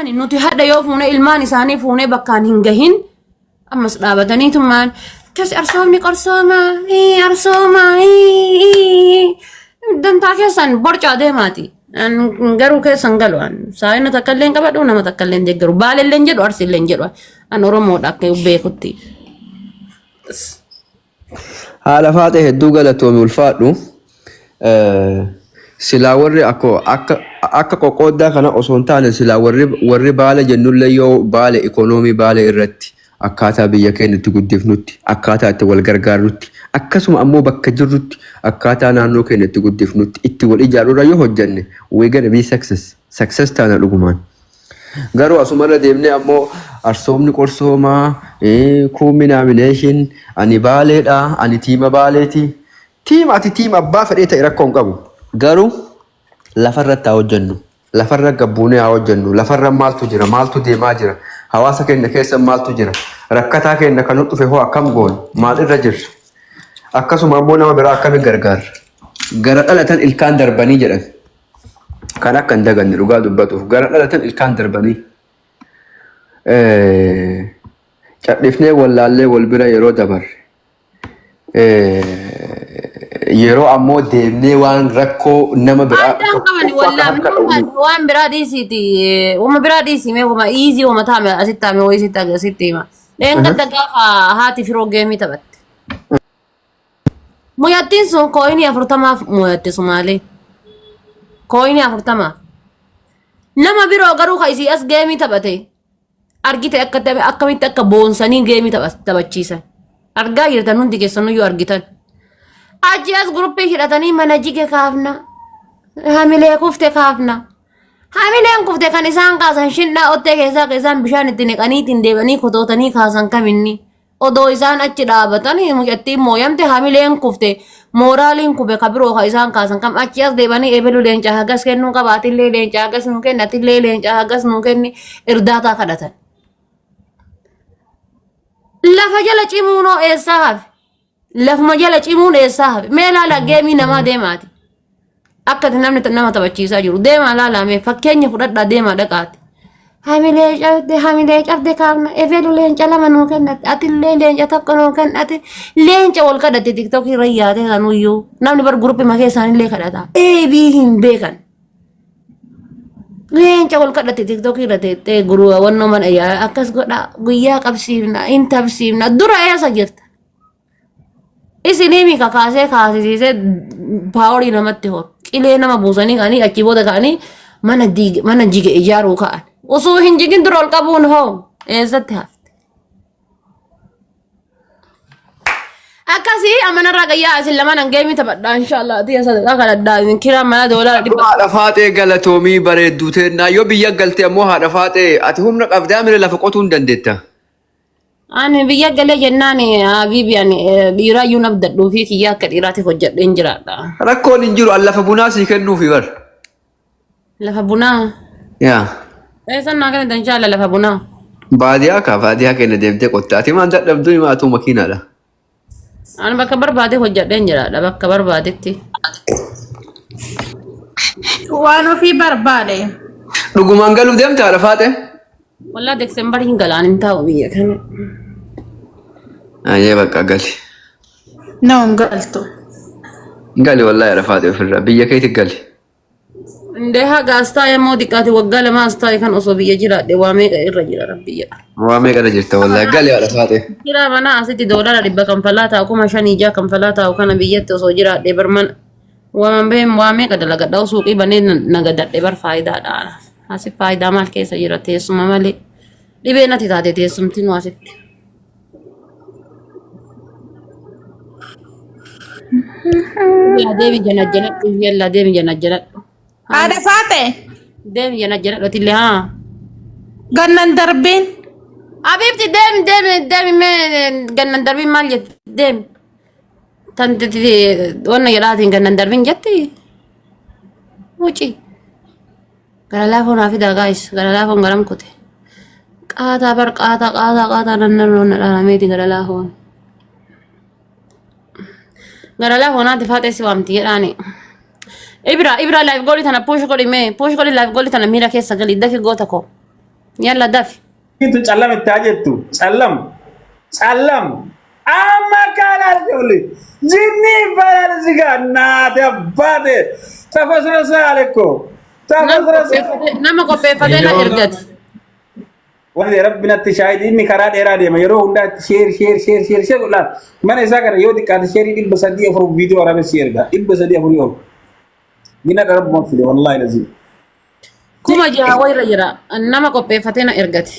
nuti hadda yoo fuune ilmaan isaanii fuune bakkaan hin gahin ammas dhaabataniitumaan kasi arsoomni qarsooma arsooma dantaa keessan borcaa deemaati garuu keessan galu saayina takkalleen qabadhu nama takkalleen deeggaru baalelleen jedhu arsilleen jedhu an oromoodha akka beekutti haala faate hedduu galatoomi ulfaadhu silaa warri akka qoqqooddaa kana osoo hin taane silaa warri baala jennullee yoo baala ikoonoomii baala irratti akkaataa biyya keenya itti guddifnutti akkaataa itti wal gargaarnutti akkasuma ammoo bakka jirrutti akkaataa naannoo keenya itti guddifnutti itti wal ijaarurra yoo hojjanne we gonna be success taana dhugumaan garuu asumarra deemnee ammoo arsoomni qorsoomaa kuumi naamineeshin ani baaleedha ani tiima baaleeti tiima ati tiima abbaa fedhee ta'e rakkoo hin qabu garuu lafarratti haa hojjannu lafarra gabbuunee haa hojjannu lafarra maaltu jira maaltu deemaa jira hawaasa keenya keessa maaltu jira rakkataa keenya kan dhufe hoo akkam goon maal irra jirra akkasuma ammoo nama biraa akkamiin gargaarra gara dhalatan ilkaan darbanii jedhan kan akka hin daganne dhugaa dubbatuuf gara dhalatan ilkaan darbanii cadhifnee wallaallee wal bira yeroo dabarre yeroo ammoo deemnee waan rakkoo nama biraa waan biraa dhiisiiti uma biraa dhiisime uma easy uma taame asitti taame ho'isitti agasitti hima leengadda gaafa haati firoo geemii taphatte muyattiin sun kooyinii 40 muyattisu maalee kooyinii 40 nama biroo garuu ka isii as geemii taphate argite akkamitti akka boonsanii geemii taphachiisan argaa jirtan hundi keessanuyyuu argitan achi as guruppii hidhatanii mana jige kaafna hamilee kufte kaafna hamileen kufte kan isaan kaasan shindhaa ottee keessaan bishaan itti neqaniitiin deebanii kotootanii kaasan kaminni odoo isaan achi dhaabatanii mucattiin mooyamte hamileen kufte mooraaliin kube kabiroo ka isaan kaasan kam achi as deebanii ebelu leencaa hagas kennuu qabaatillee leencaa hagas nuu kenni atillee leencaa hagas nuu kenni irdaataa kadhatan lafa jala cimuunoo eessaa hafe lafuma jala cimuun eessaa hafe mee laala geemii namaa deemaati akkati namni nama taphachiisaa jiru deemaa laalamee fakkeenya fudhadhaa deemaa dhaqaati hamilee cabde kaafna efelu leenca lama nuu kennatti atillee leenca tokko nuu kennatti leenca wal kadhatte tiktokii irra yaate kanuyyuu namni bar guruppii makee isaanillee kadhata eebii hin beekan leenca wal kadhatte tiktokii irra teettee guruu wannoo mana yaa akkas godha guyyaa qabsiifna hin tabsiifna dura eessa jirta isinii kakaasee kaasisiisee paaworii namatti hor qilee nama buusanii ka'anii achii booda ka'anii mana jige ijaaruu ka'an osoo hin jigin dura ol qabuun hoo eessatti hafte akkasii amanarraa gayyaa isin lama nan geemii taphadhaa inshaallah ati sadaqaa kadhadhaa kiraa mana doolaa dhibba haadha faaxee galatoomii bareedduu teennaa yoo biyya galte ammoo haadha faaxee ati humna qabdaa mire lafa qotuu hin dandeetta ani biyya galee jennaan habiibi ani dhiiraayyuu nabdadhuu fi kiyya akka dhiiraatiif hojjedheen jiraadha rakkoon hin jiru an lafa bunaa sii kennuufi bar lafa bunaa yaa eessan naa kennitan inshaalla lafa bunaa baadiyaa kenna deemtee qottaati maan dadhabduu himaatu makiinaadha ani bakka barbaade hojjedheen jiraadha bakka barbaadetti waan ofii barbaade dhugumaan galuu deemta haadha faaxee walaa Deeksembar hin galaan hin taa'u biyya kana ayee bakka gali noon galtu gali wallahi haadha faaxee ofirraa biyya keetti gali indee haga astaa yemmuu xiqqaate waggaa lama astaa kan osoo biyya jiraadhe waa meeqa irra jira rabbiyya waa meeqa irra jirta wallahi gali haadha faaxee jira mana asitti doolara 100 kanfalaa taa'u 5,600 kanfalaa taa'u kana biyyatti osoo jiraadhe barman waa meeqa dalagadhaa suuqii banee nagadadhe bar faayidaadhaan asif faayidaa maal keessa jira teessuma malee dhibee natti taate teessumti nu asitti deemi jana jedhadhu yalla deemi jana jedhadhu haadha faate deemi jana jedhadhu tillee haa gannan darbiin abibti deemi mee gannan darbiin maal jetti deemi tanti wanna jedhaatiin gannan darbiin jetti wuci gara laafoon hafida guys gara laafoon garam kute qaataa bar qaataa nannaroon dhalameeti gara laafoon haati faaxeessi waamti jedhaani ibra live gooli tana push gooli live gooli tana miira keessa gali daki goota ko يلا دفي. انتو تسلم التاجتو سلم اما كان ارجولي جني فاير زغانا تبادي تفسر سالكو nama qopheeffatee na ergate. wani rabbina tishahidi inni karaa dheeraa deema yeroo hundaa sheer godhaa mana isaa kana yoo xiqqaate sheerii 304 viidiyoo waraabessi erga 304 yoo gina darbuma fide wallahi lazim Kuma jaha wayra jira nama qopheeffatee na ergate.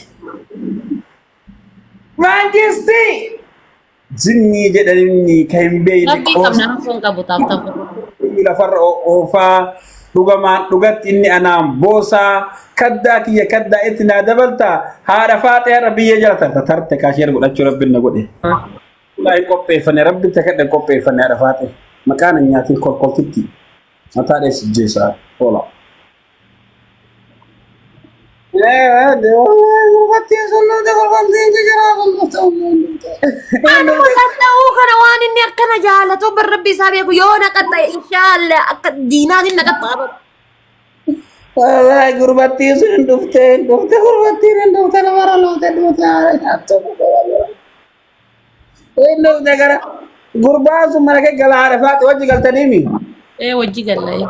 mangisti jinni jedhani kan beeyni Rabbii qabna rakkoon qabu taaf. lafarra oofaa dhugatti inni anaan boosaa kaddaa kiyya kaddaa itti naa dabalta haadha faatee har'a biyya jala tarte kaasheer godhachuu rabbiin na godhe. Wallahi qopheeffanne rabbi takadha qopheeffanne haadha faatee maqaan nyaatiin kolkoltitti mataa dheessi jeesaa oola. Anu tahu kana waan inni akkana jaalatu bar rabbi isaa beeku yoo naqatta inshaallah akka diinaatiin naqatta. Wallahi gurbatti sun dufte gurbatti dufte namara loote dufte gara gurbaa sun mana kee gala haadha faate wajji galtaniimi. Wajji gallaye.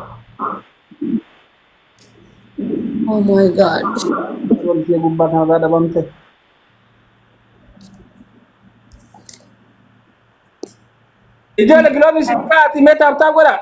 Oh my god. Wanti gubbaa kana dhabamte. Ijoollee kiloomii 6 meetaa godha.